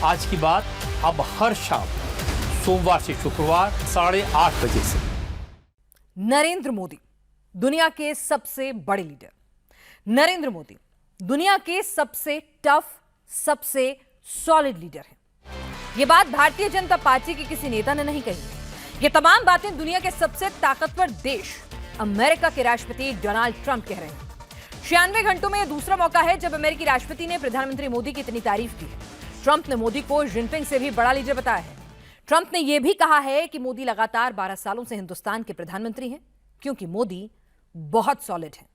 आज की बात अब हर शाम सोमवार से शुक्रवार 8:30 बजे से। नरेंद्र मोदी दुनिया के सबसे बड़े लीडर, नरेंद्र मोदी दुनिया के सबसे टफ, सबसे सॉलिड लीडर हैं। यह बात भारतीय जनता पार्टी के किसी नेता ने नहीं कही। ये तमाम बातें दुनिया के सबसे ताकतवर देश अमेरिका के राष्ट्रपति डोनाल्ड ट्रंप कह रहे हैं। 96 घंटों में यह दूसरा मौका है जब अमेरिकी राष्ट्रपति ने प्रधानमंत्री मोदी की इतनी तारीफ की है। ट्रंप ने मोदी को जिनपिंग से भी बड़ा लीडर बताया है। ट्रंप ने यह भी कहा है कि मोदी लगातार 12 सालों से हिंदुस्तान के प्रधानमंत्री हैं, क्योंकि मोदी बहुत सॉलिड हैं।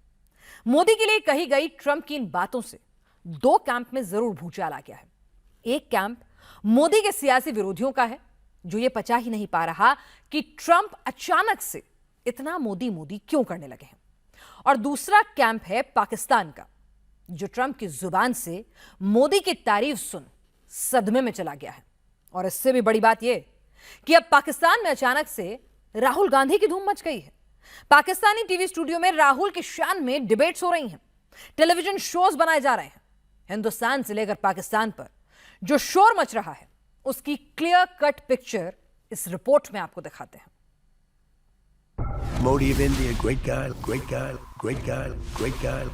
मोदी के लिए कही गई ट्रंप की इन बातों से दो कैंप में जरूर भूचाल आ गया है। एक कैंप मोदी के सियासी विरोधियों का है, जो यह पचा ही नहीं पा रहा कि ट्रंप अचानक से इतना मोदी मोदी क्यों करने लगे हैं। और दूसरा कैंप है पाकिस्तान का, जो ट्रंप की जुबान से मोदी की तारीफ सुन सदमे में चला गया है। और इससे भी बड़ी बात यह कि अब पाकिस्तान में अचानक से राहुल गांधी की धूम मच गई है। पाकिस्तानी टीवी स्टूडियो में राहुल की शान में डिबेट्स हो रही हैं, टेलीविजन शोज बनाए जा रहे हैं। हिंदुस्तान से लेकर पाकिस्तान पर जो शोर मच रहा है, उसकी क्लियर कट पिक्चर इस रिपोर्ट में आपको दिखाते हैं। Modi of India, great guy, great guy, great guy, great guy.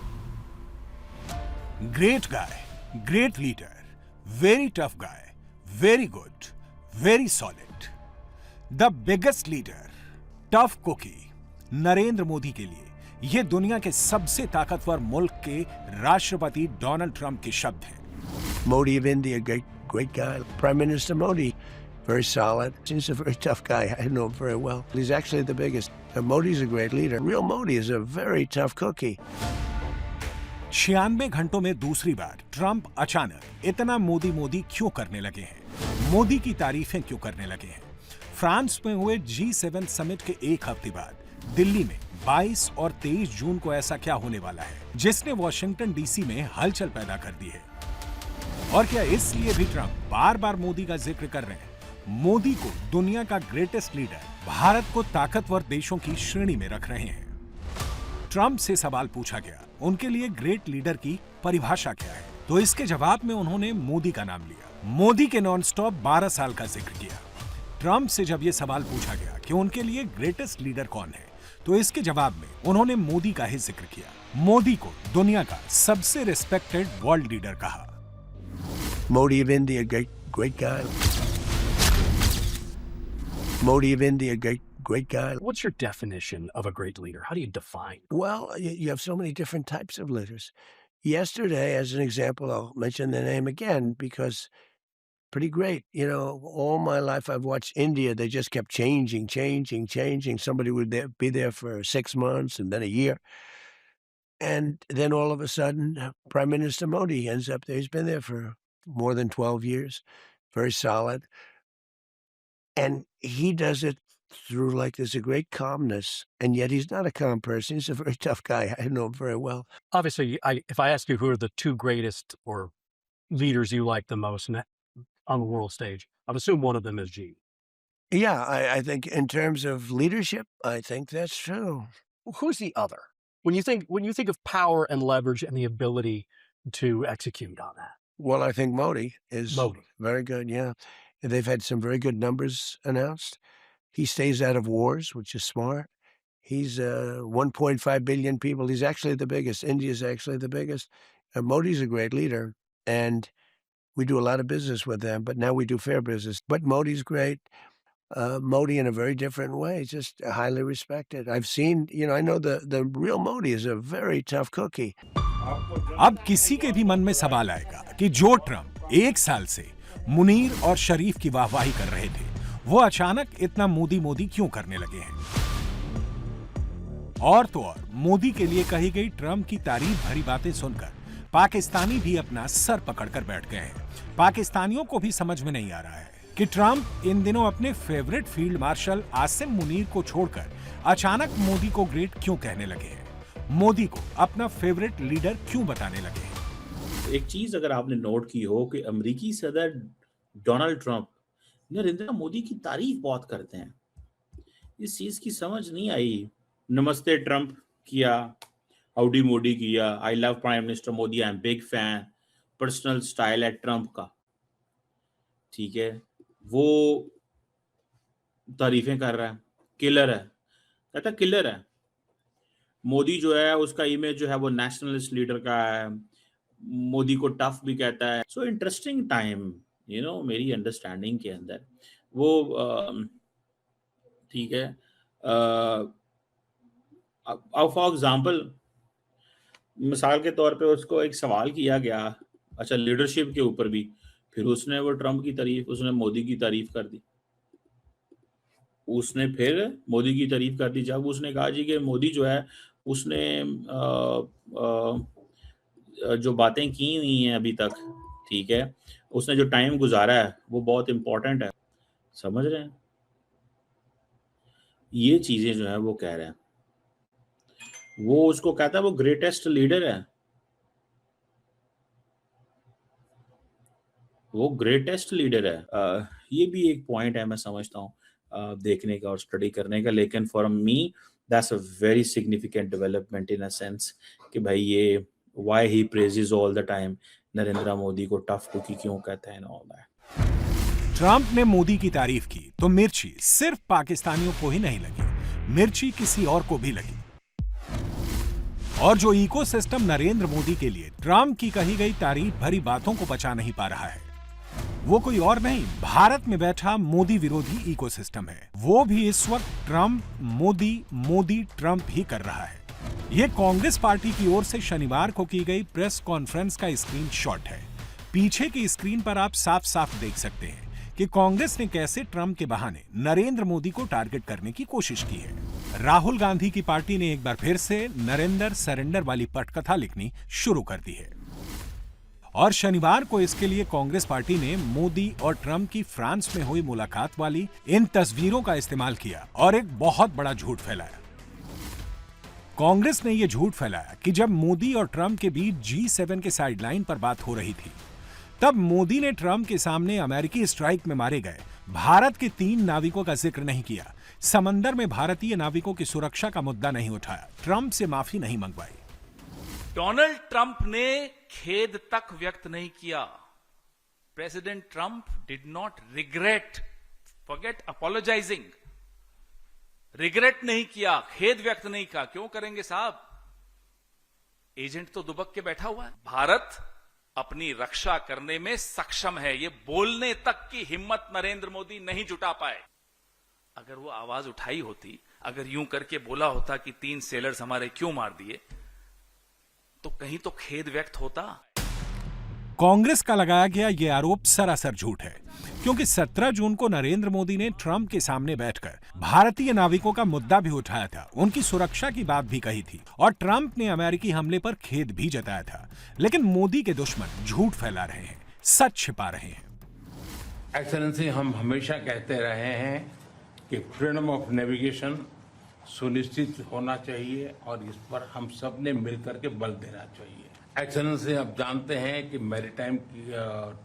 Great guy, great leader, very tough guy, very good, very solid. The biggest leader, tough cookie. Narendra Modi के लिए यह दुनिया के सबसे ताकतवर मुल्क के राष्ट्रपति डोनाल्ड ट्रंप के शब्द हैं। Modi of India, great guy. Prime Minister Modi, very solid. He's a very tough guy. I know him very well. He's actually the biggest. Modi's a great leader. Real Modi is a very tough cookie. 96 घंटों में दूसरी बार Trump अचानक इतना मोदी मोदी क्यों करने लगे हैं? मोदी की तारीफें क्यों करने लगे हैं? फ्रांस में हुए G7 समिट के एक हफ्ते बाद दिल्ली में 22 और 23 जून को ऐसा क्या होने वाला है जिसने वॉशिंगटन डीसी में हलचल पैदा कर दी है? और क्या इसलिए भी ट्रंप बार बार मोदी का जिक्र कर रहे हैं? मोदी को दुनिया का ग्रेटेस्ट लीडर, भारत को ताकतवर देशों की श्रेणी में रख रहे हैं। ट्रंप से सवाल पूछा गया, उनके लिए ग्रेट लीडर की परिभाषा क्या है? तो इसके जवाब में उन्होंने मोदी का नाम लिया। मोदी के नॉनस्टॉप 12 साल का जिक्र किया। ट्रंप से जब यह सवाल पूछा गया कि उनके लिए ग्रेटेस्ट लीडर कौन है, तो इसके जवाब में उन्होंने मोदी का ही जिक्र किया। मोदी को दुनिया का सबसे रिस्पेक्टेड वर्ल्ड लीडर कहा। Modi of India, great guy. Modi of India, great guy. What's your definition of a great leader? How do you define? Well, you have so many different types of leaders. Yesterday, as an example, I'll mention the name again because pretty great. You know, all my life I've watched India. They just kept changing. Somebody would be there for 6 months and then a year. And then all of a sudden, Prime Minister Modi ends up there. He's been there for more than 12 years, very solid. And he does it through like there's a great calmness, and yet he's not a calm person. He's a very tough guy. I know him very well. Obviously, if I ask you who are the two greatest or leaders you like the most on the world stage, I would assume one of them is Xi. Yeah, I think in terms of leadership, I think that's true. Who's the other? When you think of power and leverage and the ability to execute on that. Well, I think Modi is Modi. very good, yeah. They've had some very good numbers announced. He stays out of wars, which is smart. He's 1.5 billion people. He's actually the biggest. India's actually the biggest. Modi's a great leader, and we do a lot of business with them, but now we do fair business. But Modi's great. Modi in a very different way, just highly respected. I've seen, I know the real Modi is a very tough cookie. अब किसी के भी मन में सवाल आएगा कि जो ट्रंप 1 साल से मुनीर और शरीफ की वाहवाही कर रहे थे, वो अचानक इतना मोदी मोदी क्यों करने लगे हैं? और तो और मोदी के लिए कही गई ट्रंप की तारीफ भरी बातें सुनकर पाकिस्तानी भी अपना सर पकड़कर बैठ गए हैं। पाकिस्तानियों को भी समझ में नहीं आ रहा है कि ट्रंप इन दिनों अपने favourite field marshal Asim Munir को छोड़कर अचानक मोदी को ग्रेट क्यों कहने लगे हैं, मोदी को अपना फेवरेट लीडर क्यों बताने लगे हैं। एक चीज अगर आपने नोट की हो कि अमेरिकी सदर डोनाल्ड ट्रंप नरेंद्र मोदी की तारीफ बहुत करते हैं। इस चीज की समझ नहीं आई। नमस्ते ट्रंप किया, हाउडी मोदी किया, I love prime minister Modi, I am big fan, personal style है ट्रंप का। ठीक है, वो तारीफें कर रहा है, किलर है, कहता किलर है। मोदी जो है उसका इमेज जो है वो नेशनलिस्ट लीडर का है, मोदी को टफ भी कहता है। सो इंटरेस्टिंग टाइम, मेरी अंडरस्टैंडिंग के अंदर वो ठीक है। फॉर एग्जाम्पल, मिसाल के तौर पे उसको एक सवाल किया गया, अच्छा लीडरशिप के ऊपर भी, फिर उसने वो ट्रम्प की तारीफ, उसने मोदी की तारीफ कर दी। उसने फिर मोदी की तारीफ कर दी जब उसने कहा जी कि मोदी जो है उसने जो बातें की हुई हैं अभी तक, ठीक है, उसने जो टाइम गुजारा है वो बहुत इंपॉर्टेंट है। समझ रहे हैं? ये चीजें जो है वो कह रहे हैं, वो उसको कहता है वो ग्रेटेस्ट लीडर है, वो ग्रेटेस्ट लीडर है। ये भी एक पॉइंट है, मैं समझता हूँ देखने का और स्टडी करने का। लेकिन for me that's a very significant development in a sense कि भाई ये why he praises all the time Narendra Modi को टफ कुकी क्यों कहते हैं ऑल दैट। ट्रंप ने मोदी की तारीफ की तो मिर्ची सिर्फ पाकिस्तानियों को ही नहीं लगी, मिर्ची किसी और को भी लगी। और जो इकोसिस्टम नरेंद्र मोदी के लिए ट्रंप की कही गई तारीफ भरी बातों को बचा नहीं पा रहा है, वो कोई और नहीं, भारत में बैठा मोदी विरोधी इकोसिस्टम है। वो भी इस वक्त ट्रंप मोदी मोदी ट्रंप ही कर रहा है। ये कांग्रेस पार्टी की ओर से शनिवार को की गई प्रेस कॉन्फ्रेंस का स्क्रीनशॉट है। पीछे की स्क्रीन पर आप साफ साफ देख सकते हैं कि कांग्रेस ने कैसे ट्रंप के बहाने नरेंद्र मोदी को टारगेट करने की कोशिश की है। राहुल गांधी की पार्टी ने एक बार फिर से नरेंद्र सरेंडर वाली पटकथा लिखनी शुरू कर दी है और शनिवार को इसके लिए कांग्रेस पार्टी ने मोदी और ट्रंप की फ्रांस में हुई मुलाकात वाली इन तस्वीरों का इस्तेमाल किया और एक बहुत बड़ा झूठ फैलाया। कांग्रेस ने यह झूठ फैलाया कि जब मोदी और ट्रंप के बीच G7 के साइडलाइन पर बात हो रही थी, तब मोदी ने ट्रंप के सामने अमेरिकी स्ट्राइक में मारे गए भारत के 3 नाविकों का जिक्र नहीं किया, समंदर में भारतीय नाविकों की सुरक्षा का मुद्दा नहीं उठाया, ट्रंप से माफी नहीं मंगवाई। डोनाल्ड ट्रंप ने खेद तक व्यक्त नहीं किया। President Trump did not regret, forget apologising, regret नहीं किया, खेद व्यक्त नहीं किया। क्यों करेंगे साहब, एजेंट तो दुबक के बैठा हुआ है। भारत अपनी रक्षा करने में सक्षम है, ये बोलने तक की हिम्मत नरेंद्र मोदी नहीं जुटा पाए। अगर वो आवाज उठाई होती, अगर यूं करके बोला होता कि 3 सेलर्स हमारे क्यों मार दिए, तो कहीं तो खेद व्यक्त होता। कांग्रेस का लगाया गया यह आरोप सरासर झूठ है, क्योंकि 17 जून को नरेंद्र मोदी ने ट्रंप के सामने बैठकर भारतीय नाविकों का मुद्दा भी उठाया था, उनकी सुरक्षा की बात भी कही थी और ट्रंप ने अमेरिकी हमले पर खेद भी जताया था। लेकिन मोदी के दुश्मन झूठ फैला रहे हैं, सच छिपा रहे हैं। एक्सेलेंसी, हम हमेशा कहते रहे हैं कि फ्रीडम ऑफ नेविगेशन सुनिश्चित होना चाहिए और इस पर हम सब ने मिलकर के बल देना चाहिए। एक्सेलेंसी, आप जानते हैं कि मैरीटाइम की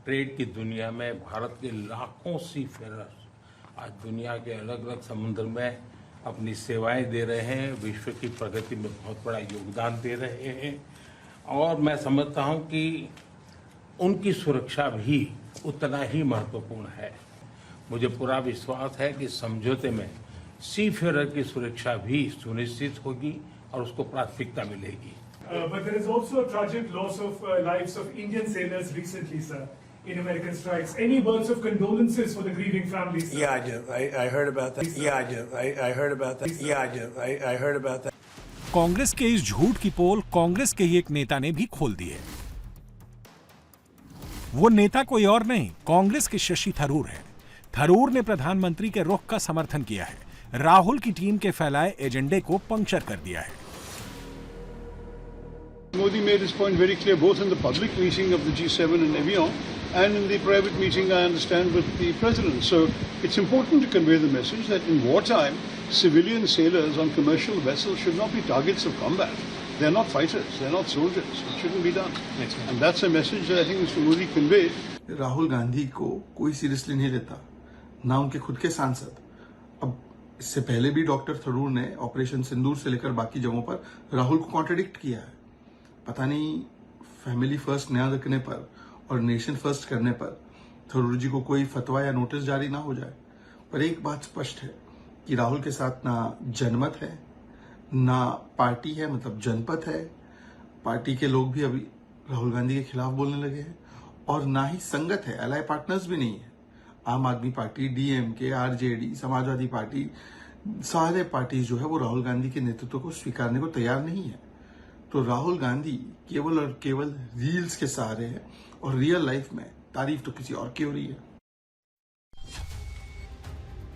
ट्रेड की दुनिया में भारत के लाखों सी फेरर्स आज दुनिया के अलग अलग समुद्र में अपनी सेवाएं दे रहे हैं, विश्व की प्रगति में बहुत बड़ा योगदान दे रहे हैं और मैं समझता हूं कि उनकी सुरक्षा भी उतना ही महत्वपूर्ण है। मुझे पूरा विश्वास है कि समझौते में सी फेरर की सुरक्षा भी सुनिश्चित होगी और उसको प्राथमिकता मिलेगी। But there is also a tragic loss of lives of Indian sailors recently, sir, in American strikes. Any words of condolences for the grieving families, sir? Yeah, I do. I heard about that. Yeah, I do. I heard about that. Yeah, I do. I heard about that. Congress के इस झूठ की पोल कांग्रेस के ही एक नेता ने भी खोल दी है। वो नेता कोई और नहीं, कांग्रेस के शशि थरूर है। थरूर ने प्रधानमंत्री के रुख का समर्थन किया है, राहुल की टीम के फैलाए एजेंडे को पंक्चर कर दिया है। Modi made his point very clear both in the public meeting of the G7 in Evian and in the private meeting, I understand, with the President. So it's important to convey the message that in wartime, civilian sailors on commercial vessels should not be targets of combat. They're not fighters, they're not soldiers. It shouldn't be done. And that's a message that I think Mr. Modi conveyed. Rahul Gandhi को कोई seriously नहीं लेता, ना उनके खुद के सांसद। अब इससे पहले भी डॉक्टर थरूर ने ऑपरेशन सिंदूर से लेकर बाकी जगहों पर राहुल को कॉन्ट्रडिक्ट किया है। पता नहीं फैमिली फर्स्ट न रखने पर और नेशन फर्स्ट करने पर थरूर जी को कोई फतवा या नोटिस जारी ना हो जाए। पर एक बात स्पष्ट है कि राहुल के साथ ना जनमत है, ना पार्टी है, मतलब जनपद है। पार्टी के लोग भी अभी राहुल गांधी के खिलाफ बोलने लगे हैं, और ना ही संगत है, अलाय पार्टनर्स भी नहीं है। आम आदमी party, DMK, RJD, Samajwadi party, सारे पार्टी जो है वो राहुल गांधी के नेतृत्व को स्वीकारने को तैयार नहीं है। तो राहुल गांधी केवल और केवल रील्स के सहारे है, और रियल लाइफ में तारीफ तो किसी और की हो रही है।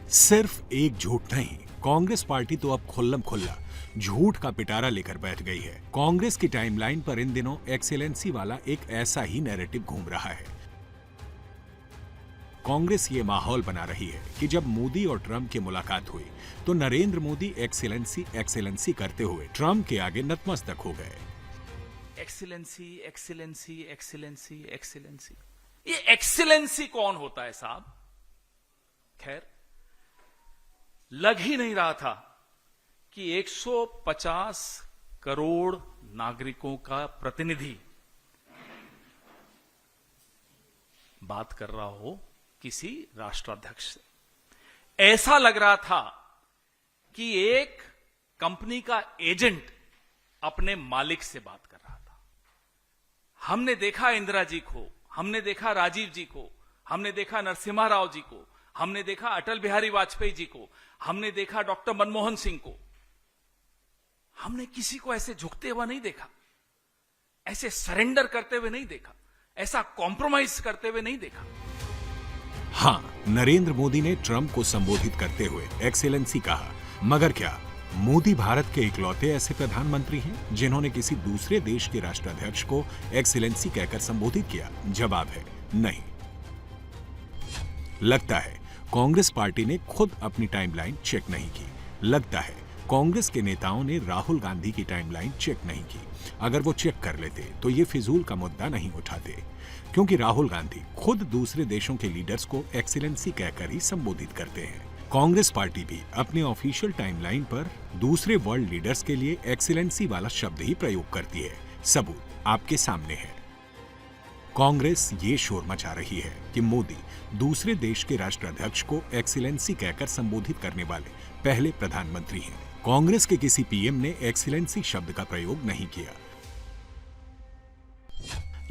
सिर्फ एक झूठ नहीं, कांग्रेस पार्टी तो अब खुल्लम खुल्ला झूठ का पिटारा लेकर बैठ गई है। कांग्रेस की टाइमलाइन पर इन दिनों एक्सीलेंसी वाला एक ऐसा ही नैरेटिव घूम रहा है। कांग्रेस ये माहौल बना रही है कि जब मोदी और ट्रंप की मुलाकात हुई तो नरेंद्र मोदी एक्सीलेंसी एक्सीलेंसी करते हुए ट्रंप के आगे नतमस्तक हो गए। एक्सीलेंसी एक्सीलेंसी एक्सीलेंसी एक्सीलेंसी, ये एक्सीलेंसी कौन होता है साहब? खैर, लग ही नहीं रहा था कि 150 करोड़ नागरिकों का प्रतिनिधि बात कर रहा हो किसी राष्ट्राध्यक्ष से। ऐसा लग रहा था कि एक कंपनी का एजेंट अपने मालिक से बात कर रहा था। हमने देखा इंदिरा जी को, हमने देखा राजीव जी को, हमने देखा नरसिम्हा राव जी को, हमने देखा अटल बिहारी वाजपेयी जी को, हमने देखा डॉक्टर मनमोहन सिंह को। हमने किसी को ऐसे झुकते हुए नहीं देखा, ऐसे सरेंडर करते हुए नहीं देखा, ऐसा कॉम्प्रोमाइज करते हुए नहीं देखा। हाँ, नरेंद्र मोदी ने ट्रंप को संबोधित करते हुए एक्सीलेंसी कहा, मगर क्या मोदी भारत के इकलौते ऐसे प्रधानमंत्री हैं जिन्होंने किसी दूसरे देश के राष्ट्राध्यक्ष को एक्सीलेंसी कहकर संबोधित किया? जवाब है नहीं। लगता है कांग्रेस पार्टी ने खुद अपनी टाइमलाइन चेक नहीं की। लगता है कांग्रेस के नेताओं ने राहुल गांधी की टाइमलाइन चेक नहीं की। अगर वो चेक कर लेते तो ये फिजूल का मुद्दा नहीं उठाते, क्योंकि राहुल गांधी खुद दूसरे देशों के लीडर्स को एक्सीलेंसी कहकर ही संबोधित करते हैं। कांग्रेस पार्टी भी अपने ऑफिशियल टाइमलाइन पर दूसरे वर्ल्ड लीडर्स के लिए एक्सीलेंसी वाला शब्द ही प्रयोग करती है। सबूत आपके सामने है। कांग्रेस ये शोर मचा रही है कि मोदी दूसरे देश के राष्ट्राध्यक्ष को एक्सीलेंसी कहकर संबोधित करने वाले पहले प्रधानमंत्री हैं। कांग्रेस के किसी पीएम ने एक्सीलेंसी शब्द का प्रयोग नहीं किया।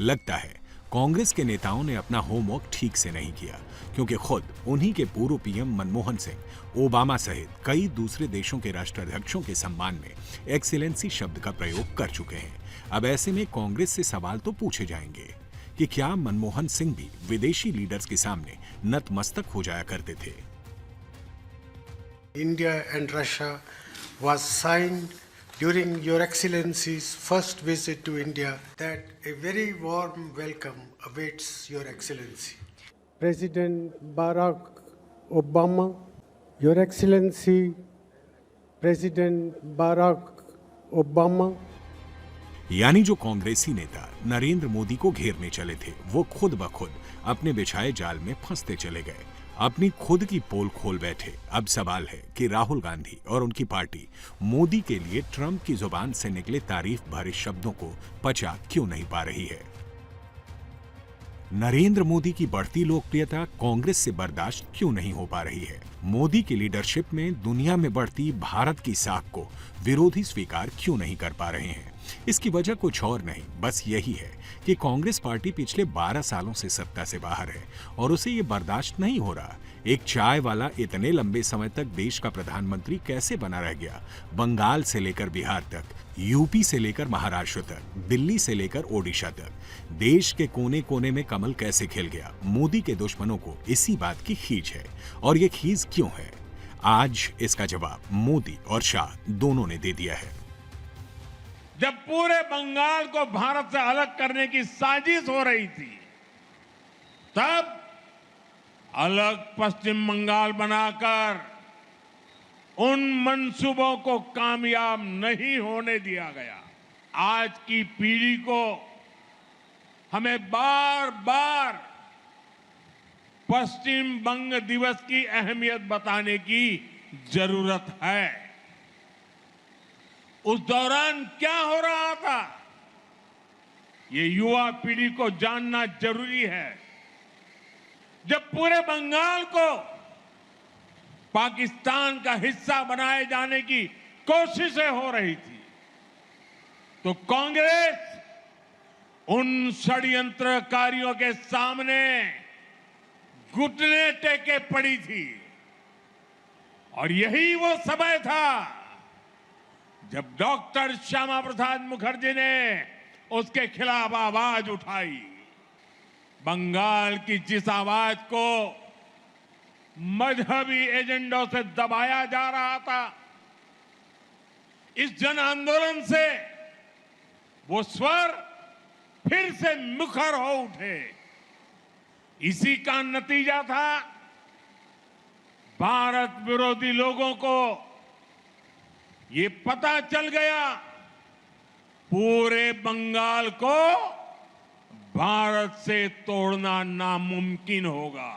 लगता है कांग्रेस के नेताओं ने अपना होमवर्क ठीक से नहीं किया, क्योंकि खुद उन्हीं के पूर्व पीएम मनमोहन सिंह, ओबामा सहित कई दूसरे देशों के राष्ट्राध्यक्षों के सम्मान में एक्सीलेंसी शब्द का प्रयोग कर चुके हैं। अब ऐसे में कांग्रेस से सवाल तो पूछे जाएंगे कि क्या मनमोहन सिंह भी विदेशी लीडर्स के सामने नतमस्तक हो जाया करते थे? India and Russia was signed during Your Excellency's first visit to India, that a very warm welcome awaits Your Excellency. President Barack Obama, Your Excellency, President Barack Obama. यानी जो कांग्रेसी नेता नरेंद्र मोदी को घेरने चले थे, वो खुद ब खुद अपने बिछाए जाल में फंसते चले गए, अपनी खुद की पोल खोल बैठे। अब सवाल है कि राहुल गांधी और उनकी पार्टी मोदी के लिए ट्रंप की जुबान से निकले तारीफ भरे शब्दों को पचा क्यों नहीं पा रही है? नरेंद्र मोदी की बढ़ती लोकप्रियता कांग्रेस से बर्दाश्त क्यों नहीं हो पा रही है? मोदी की लीडरशिप में दुनिया में बढ़ती भारत की साख को विरोधी स्वीकार क्यों नहीं कर पा रहे हैं? इसकी वजह कुछ और नहीं, बस यही है कि कांग्रेस पार्टी पिछले 12 सालों से सत्ता से बाहर है और उसे ये बर्दाश्त नहीं हो रहा। एक चाय वाला इतने लंबे समय तक देश का प्रधानमंत्री कैसे बना रह गया? बंगाल से लेकर बिहार तक, यूपी से लेकर महाराष्ट्र तक, दिल्ली से लेकर ओडिशा तक, देश के कोने कोने में कमल कैसे खिल गया? मोदी के दुश्मनों को इसी बात की खींच है। और ये खींच क्यों है? आज इसका जवाब मोदी और शाह दोनों ने दे दिया है। जब पूरे बंगाल को भारत से अलग करने की साजिश हो रही थी, तब अलग पश्चिम बंगाल बनाकर उन मंसूबों को कामयाब नहीं होने दिया गया। आज की पीढ़ी को हमें बार बार पश्चिम बंग दिवस की अहमियत बताने की जरूरत है। उस दौरान क्या हो रहा था, ये युवा पीढ़ी को जानना जरूरी है। जब पूरे बंगाल को पाकिस्तान का हिस्सा बनाए जाने की कोशिशें हो रही थी, तो कांग्रेस उन षड्यंत्रकारियों के सामने घुटने टेके पड़ी थी। और यही वो समय था जब डॉक्टर श्यामा प्रसाद मुखर्जी ने उसके खिलाफ आवाज उठाई। बंगाल की जिस आवाज को मजहबी एजेंडों से दबाया जा रहा था, इस जन आंदोलन से वो स्वर फिर से मुखर हो उठे। इसी का नतीजा था भारत विरोधी लोगों को ये पता चल गया पूरे बंगाल को भारत से तोड़ना नामुमकिन होगा।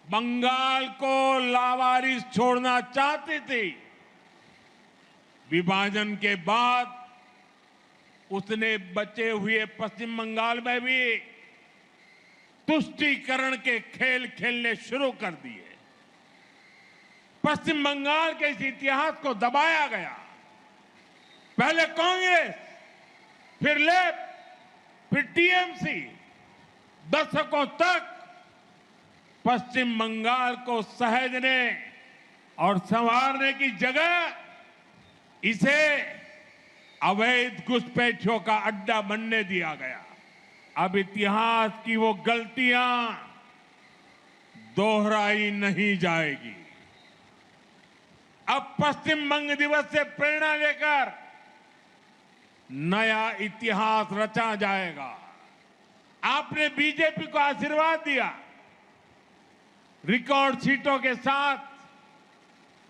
बंगाल को लावारिस छोड़ना चाहती थी। विभाजन के बाद उसने बचे हुए पश्चिम बंगाल में भी तुष्टीकरण के खेल खेलने शुरू कर दिए। पश्चिम बंगाल के इस इतिहास को दबाया गया। पहले कांग्रेस, फिर लेफ्ट, फिर टीएमसी, दशकों तक पश्चिम बंगाल को सहेजने और संवारने की जगह इसे अवैध घुसपैठियों का अड्डा बनने दिया गया। अब इतिहास की वो गलतियां दोहराई नहीं जाएगी। अब पश्चिम बंग दिवस से प्रेरणा लेकर नया इतिहास रचा जाएगा। आपने बीजेपी को आशीर्वाद दिया, रिकॉर्ड सीटों के साथ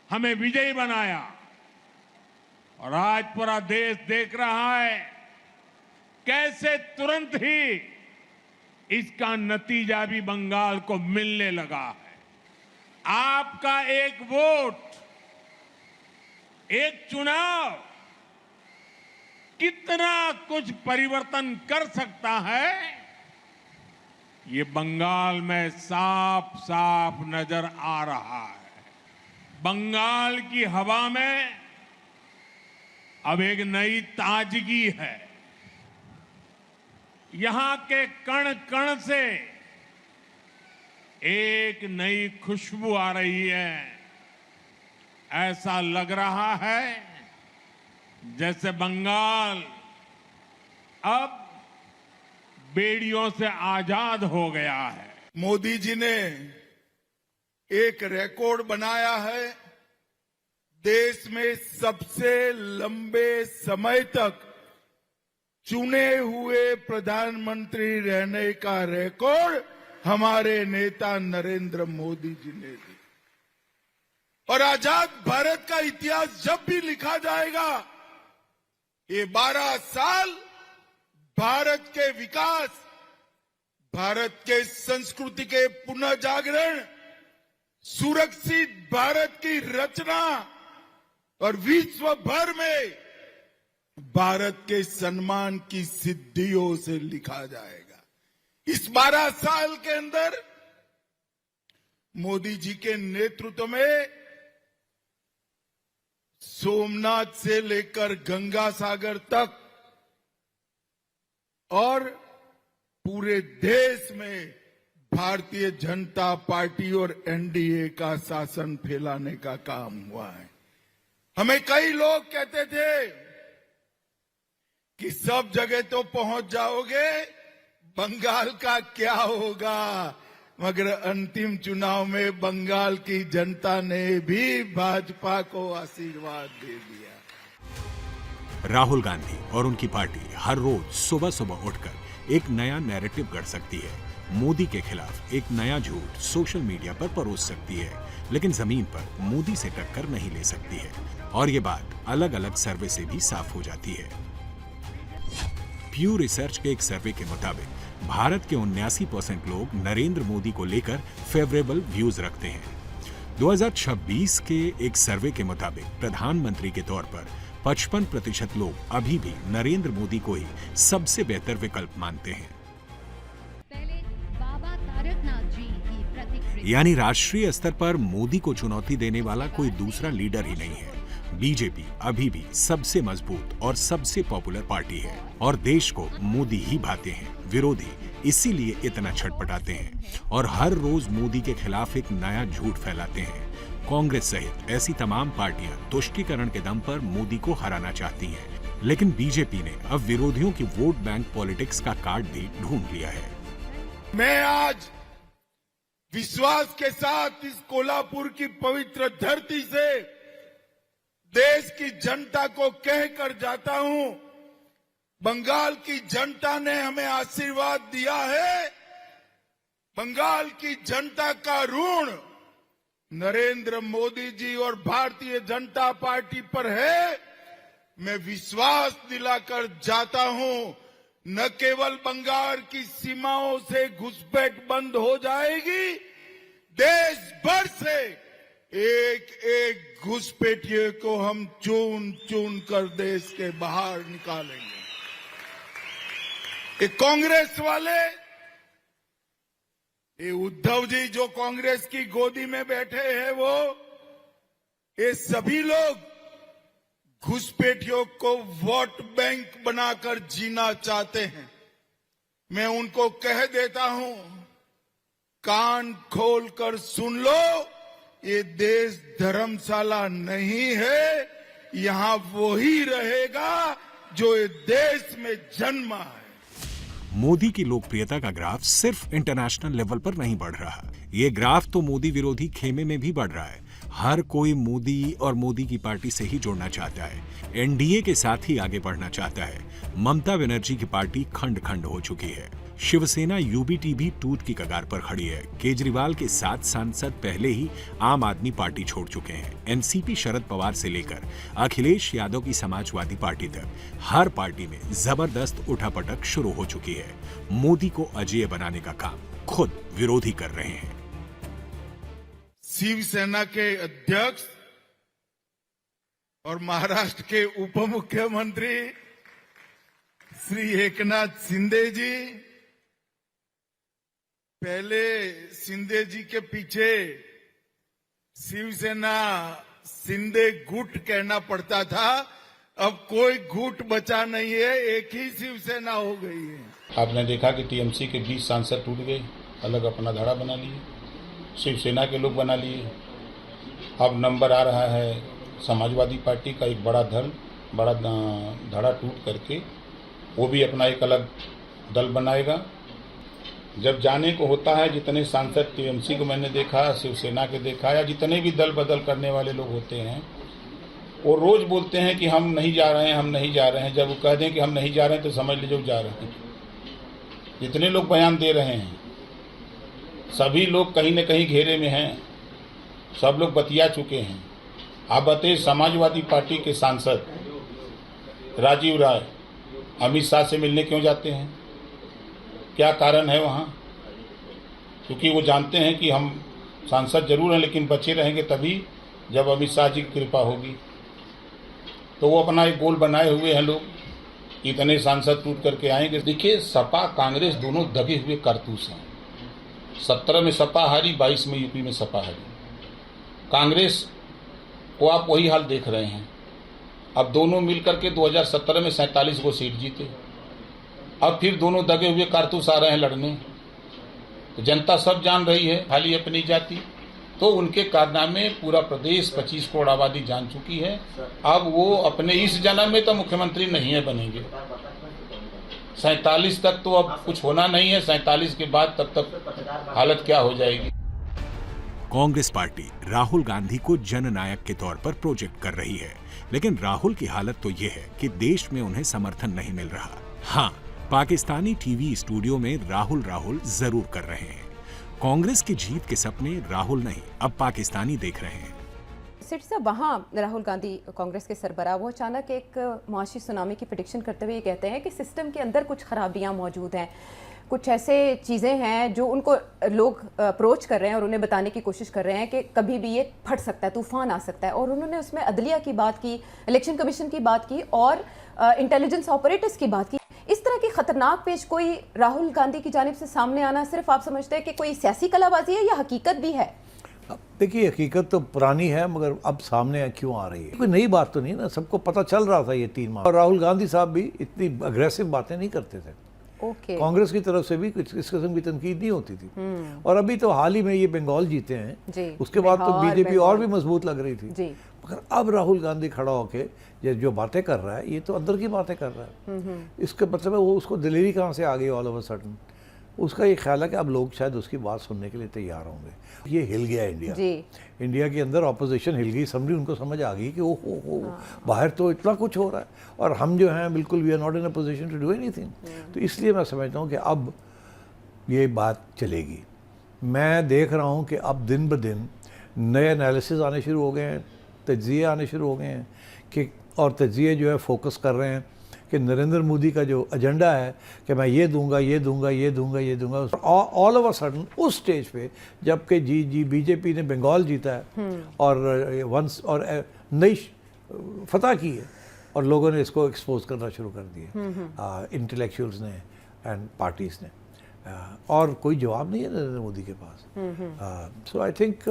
हमें विजयी बनाया, और आज पूरा देश देख रहा है कैसे तुरंत ही इसका नतीजा भी बंगाल को मिलने लगा है। आपका एक वोट, एक चुनाव कितना कुछ परिवर्तन कर सकता है, ये बंगाल में साफ साफ नजर आ रहा है। बंगाल की हवा में अब एक नई ताजगी है। यहां के कण कण से एक नई खुशबू आ रही है। ऐसा लग रहा है जैसे बंगाल अब बेड़ियों से आजाद हो गया है। मोदी जी ने एक रिकॉर्ड बनाया है, देश में सबसे लंबे समय तक चुने हुए प्रधानमंत्री रहने का रिकॉर्ड हमारे नेता नरेंद्र मोदी जी ने दिया। और आजाद भारत का इतिहास जब भी लिखा जाएगा, ये 12 साल भारत के विकास, भारत के संस्कृति के पुनः जागरण, सुरक्षित भारत की रचना और विश्व भर में भारत के सम्मान की सिद्धियों से लिखा जाएगा। इस 12 साल के अंदर मोदी जी के नेतृत्व में सोमनाथ से लेकर गंगा सागर तक और पूरे देश में भारतीय जनता पार्टी और एनडीए का शासन फैलाने का काम हुआ है। हमें कई लोग कहते थे कि सब जगह तो पहुंच जाओगे, बंगाल का क्या होगा, मगर अंतिम चुनाव में बंगाल की जनता ने भी भाजपा को आशीर्वाद दे दिया। राहुल गांधी और उनकी पार्टी हर रोज सुबह सुबह उठकर एक नया नैरेटिव गढ़ सकती है, मोदी के खिलाफ एक नया झूठ सोशल मीडिया पर परोस सकती है, लेकिन जमीन पर मोदी से टक्कर नहीं ले सकती है। और ये बात अलग अलग सर्वे से भी साफ हो जाती है। प्यू रिसर्च के एक सर्वे के मुताबिक भारत के 79% लोग नरेंद्र मोदी को लेकर फेवरेबल व्यूज रखते हैं। 2026 के एक सर्वे के मुताबिक प्रधानमंत्री के तौर पर 55% लोग अभी भी नरेंद्र मोदी को ही सबसे बेहतर विकल्प मानते हैं। पहले बाबा तारकनाथ जी की यानी राष्ट्रीय स्तर पर मोदी को चुनौती देने वाला कोई दूसरा लीडर ही नहीं है। बीजेपी अभी भी सबसे मजबूत और सबसे पॉपुलर पार्टी है और देश को मोदी ही भाते हैं। विरोधी इसीलिए इतना छटपटाते हैं और हर रोज मोदी के खिलाफ एक नया झूठ फैलाते हैं। कांग्रेस सहित ऐसी तमाम पार्टियां तुष्टीकरण के दम पर मोदी को हराना चाहती हैं, लेकिन बीजेपी ने अब विरोधियों की वोट बैंक पॉलिटिक्स का कार्ड भी ढूंढ लिया है। मैं आज विश्वास के साथ इस कोल्हापुर की पवित्र धरती से देश की जनता को कहकर जाता हूं, बंगाल की जनता ने हमें आशीर्वाद दिया है। बंगाल की जनता का ऋण नरेंद्र मोदी जी और भारतीय जनता पार्टी पर है। मैं विश्वास दिलाकर जाता हूं, न केवल बंगाल की सीमाओं से घुसपैठ बंद हो जाएगी, देश भर से एक एक घुसपैठिए को हम चुन चुन कर देश के बाहर निकालेंगे। ये कांग्रेस वाले, ये उद्धव जी जो कांग्रेस की गोदी में बैठे हैं, वो ये सभी लोग घुसपैठियों को वोट बैंक बनाकर जीना चाहते हैं। मैं उनको कह देता हूं, कान खोलकर सुन लो, ये देश धर्मशाला नहीं है, यहां वो ही रहेगा जो ये देश में जन्मा है। मोदी की लोकप्रियता का ग्राफ सिर्फ इंटरनेशनल लेवल पर नहीं बढ़ रहा, ये ग्राफ तो मोदी विरोधी खेमे में भी बढ़ रहा है। हर कोई मोदी और मोदी की पार्टी से ही जुड़ना चाहता है, एनडीए के साथ ही आगे बढ़ना चाहता है। ममता बनर्जी की पार्टी खंड खंड हो चुकी है। शिवसेना यूबीटी भी टूट की कगार पर खड़ी है। केजरीवाल के 7 सांसद पहले ही आम आदमी पार्टी छोड़ चुके हैं। एनसीपी शरद पवार से लेकर अखिलेश यादव की समाजवादी पार्टी तक हर पार्टी में जबरदस्त उठापटक शुरू हो चुकी है। मोदी को अजेय बनाने का काम खुद विरोधी कर रहे हैं। शिवसेना के अध्यक्ष और महाराष्ट्र के उप मुख्यमंत्री श्री एकनाथ शिंदे जी, पहले शिंदे जी के पीछे शिवसेना शिंदे गुट कहना पड़ता था, अब कोई गुट बचा नहीं है, एक ही शिवसेना हो गई है। आपने देखा कि टीएमसी के 20 सांसद टूट गए, अलग अपना धड़ा बना लिए, शिवसेना के लोग बना लिए। अब नंबर आ रहा है समाजवादी पार्टी का, एक बड़ा धड़ा टूट करके वो भी अपना एक अलग दल बनाएगा। जब जाने को होता है, जितने सांसद टीएमसी को मैंने देखा, शिवसेना के देखा, या जितने भी दल बदल करने वाले लोग होते हैं, वो रोज बोलते हैं कि हम नहीं जा रहे हैं, हम नहीं जा रहे हैं। जब वो कह दें कि हम नहीं जा रहे हैं तो समझ लीजिए जा रहे हैं। जितने लोग बयान दे रहे हैं सभी लोग कहीं न कहीं घेरे में हैं, सब लोग बतिया चुके हैं। आप बताइए, समाजवादी पार्टी के सांसद राजीव राय अमित शाह से मिलने क्यों जाते हैं? क्या कारण है वहाँ? क्योंकि वो जानते हैं कि हम सांसद जरूर हैं लेकिन बचे रहेंगे तभी जब अमित शाह जी की कृपा होगी। तो वो अपना एक गोल बनाए हुए हैं लोग, इतने सांसद टूट करके आएंगे। देखिए, सपा कांग्रेस दोनों दबे हुए कारतूस हैं। 17 में सपा हारी, 22 में यूपी में सपा हारी। कांग्रेस को आप वही हाल देख रहे हैं। अब दोनों मिलकर के 2017 में 47 को सीट जीते, अब फिर दोनों दगे हुए कारतूस आ रहे हैं लड़ने। तो जनता सब जान रही है, खाली अपनी जाति, तो उनके कारनामे पूरा प्रदेश 25 करोड़ आबादी जान चुकी है। अब वो अपने इस जन्म में तो मुख्यमंत्री नहीं है बनेंगे। 47 तक तो अब कुछ होना नहीं है, 47 के बाद तब तक हालत क्या हो जाएगी। कांग्रेस पार्टी राहुल गांधी को जननायक के तौर पर प्रोजेक्ट कर रही है, लेकिन राहुल की हालत तो ये है कि देश में उन्हें समर्थन नहीं मिल रहा। हाँ, पाकिस्तानी टीवी स्टूडियो में राहुल जरूर कर रहे हैं। कांग्रेस की जीत के सपने राहुल नहीं, अब पाकिस्तानी देख रहे हैं। सिट साहब, वहाँ राहुल गांधी कांग्रेस के सरबराह वो अचानक एक मुआशी सुनामी की प्रेडिक्शन करते हुए ये कहते हैं कि सिस्टम के अंदर कुछ खराबियां मौजूद हैं, कुछ ऐसे चीज़ें हैं जो उनको लोग अप्रोच कर रहे हैं और उन्हें बताने की कोशिश कर रहे हैं कि कभी भी ये फट सकता है, तूफान आ सकता है। और उन्होंने उसमें अदलिया की बात की, इलेक्शन कमीशन की बात की और इंटेलिजेंस ऑपरेटर्स की बात की। इस तरह तरह की खतरनाक पेश कोई राहुल गांधी की जानिब से सामने आना सिर्फ आप समझते हैं कि कोई सियासी कलाबाजी है या हकीकत भी है? देखिए, हकीकत तो पुरानी है मगर अब सामने क्यों आ रही है? कोई नई बात तो नहीं ना, सबको पता चल रहा था ये 3 माह। और राहुल गांधी साहब भी इतनी अग्रेसिव बातें नहीं करते थे। कांग्रेस की तरफ से भी कुछ इस किस्म की तनकीद नहीं होती थी। और अभी तो हाल ही में ये बंगाल जीते हैं, उसके बाद तो बीजेपी और भी मजबूत लग रही थी। मगर अब राहुल गांधी खड़ा होके ये जो बातें कर रहा है, ये तो अंदर की बातें कर रहा है। इसका मतलब है वो उसको दिलेरी कहाँ से आ गई ऑल ऑफ अ सडन। उसका ये ख्याल है कि अब लोग शायद उसकी बात सुनने के लिए तैयार होंगे। ये हिल गया इंडिया। इंडिया के अंदर ऑपोजिशन हिल गई, समझी, उनको समझ आ गई कि ओहो बाहर तो इतना कुछ हो रहा है और हम जो हैं बिल्कुल we are not in a position to do anything. तो इसलिए मैं समझता हूँ कि अब ये बात चलेगी। मैं देख रहा हूँ कि अब दिन ब दिन नए एनालिसिस आने शुरू हो गए हैं, तज्ज़िये आने शुरू हो गए हैं कि और तज्ज़िये जो है फोकस कर रहे हैं कि नरेंद्र मोदी का जो एजेंडा है कि मैं ये दूंगा, ये दूंगा, ये दूंगा, ये दूंगा, ऑल ओवर सडन उस स्टेज पे जबकि बीजेपी ने बंगाल जीता है और वंस और नई फतह की है और लोगों ने इसको एक्सपोज करना शुरू कर दिया, इंटेलेक्चुअल्स ने एंड पार्टीज ने, और कोई जवाब नहीं है नरेंद्र मोदी के पास। So I think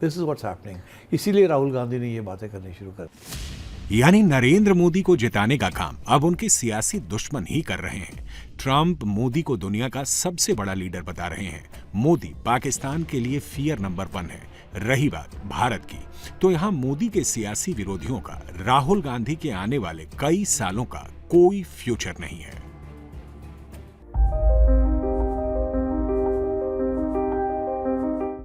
this is what's happening. इसीलिए राहुल गांधी ने ये बातें करनी शुरू कर दी। यानी नरेंद्र मोदी को जिताने का काम अब उनके सियासी दुश्मन ही कर रहे हैं। ट्रंप मोदी को दुनिया का सबसे बड़ा लीडर बता रहे हैं। मोदी पाकिस्तान के लिए फियर नंबर 1 है। रही बात भारत की, तो यहाँ मोदी के सियासी विरोधियों का राहुल गांधी के आने वाले कई सालों का कोई फ्यूचर नहीं है।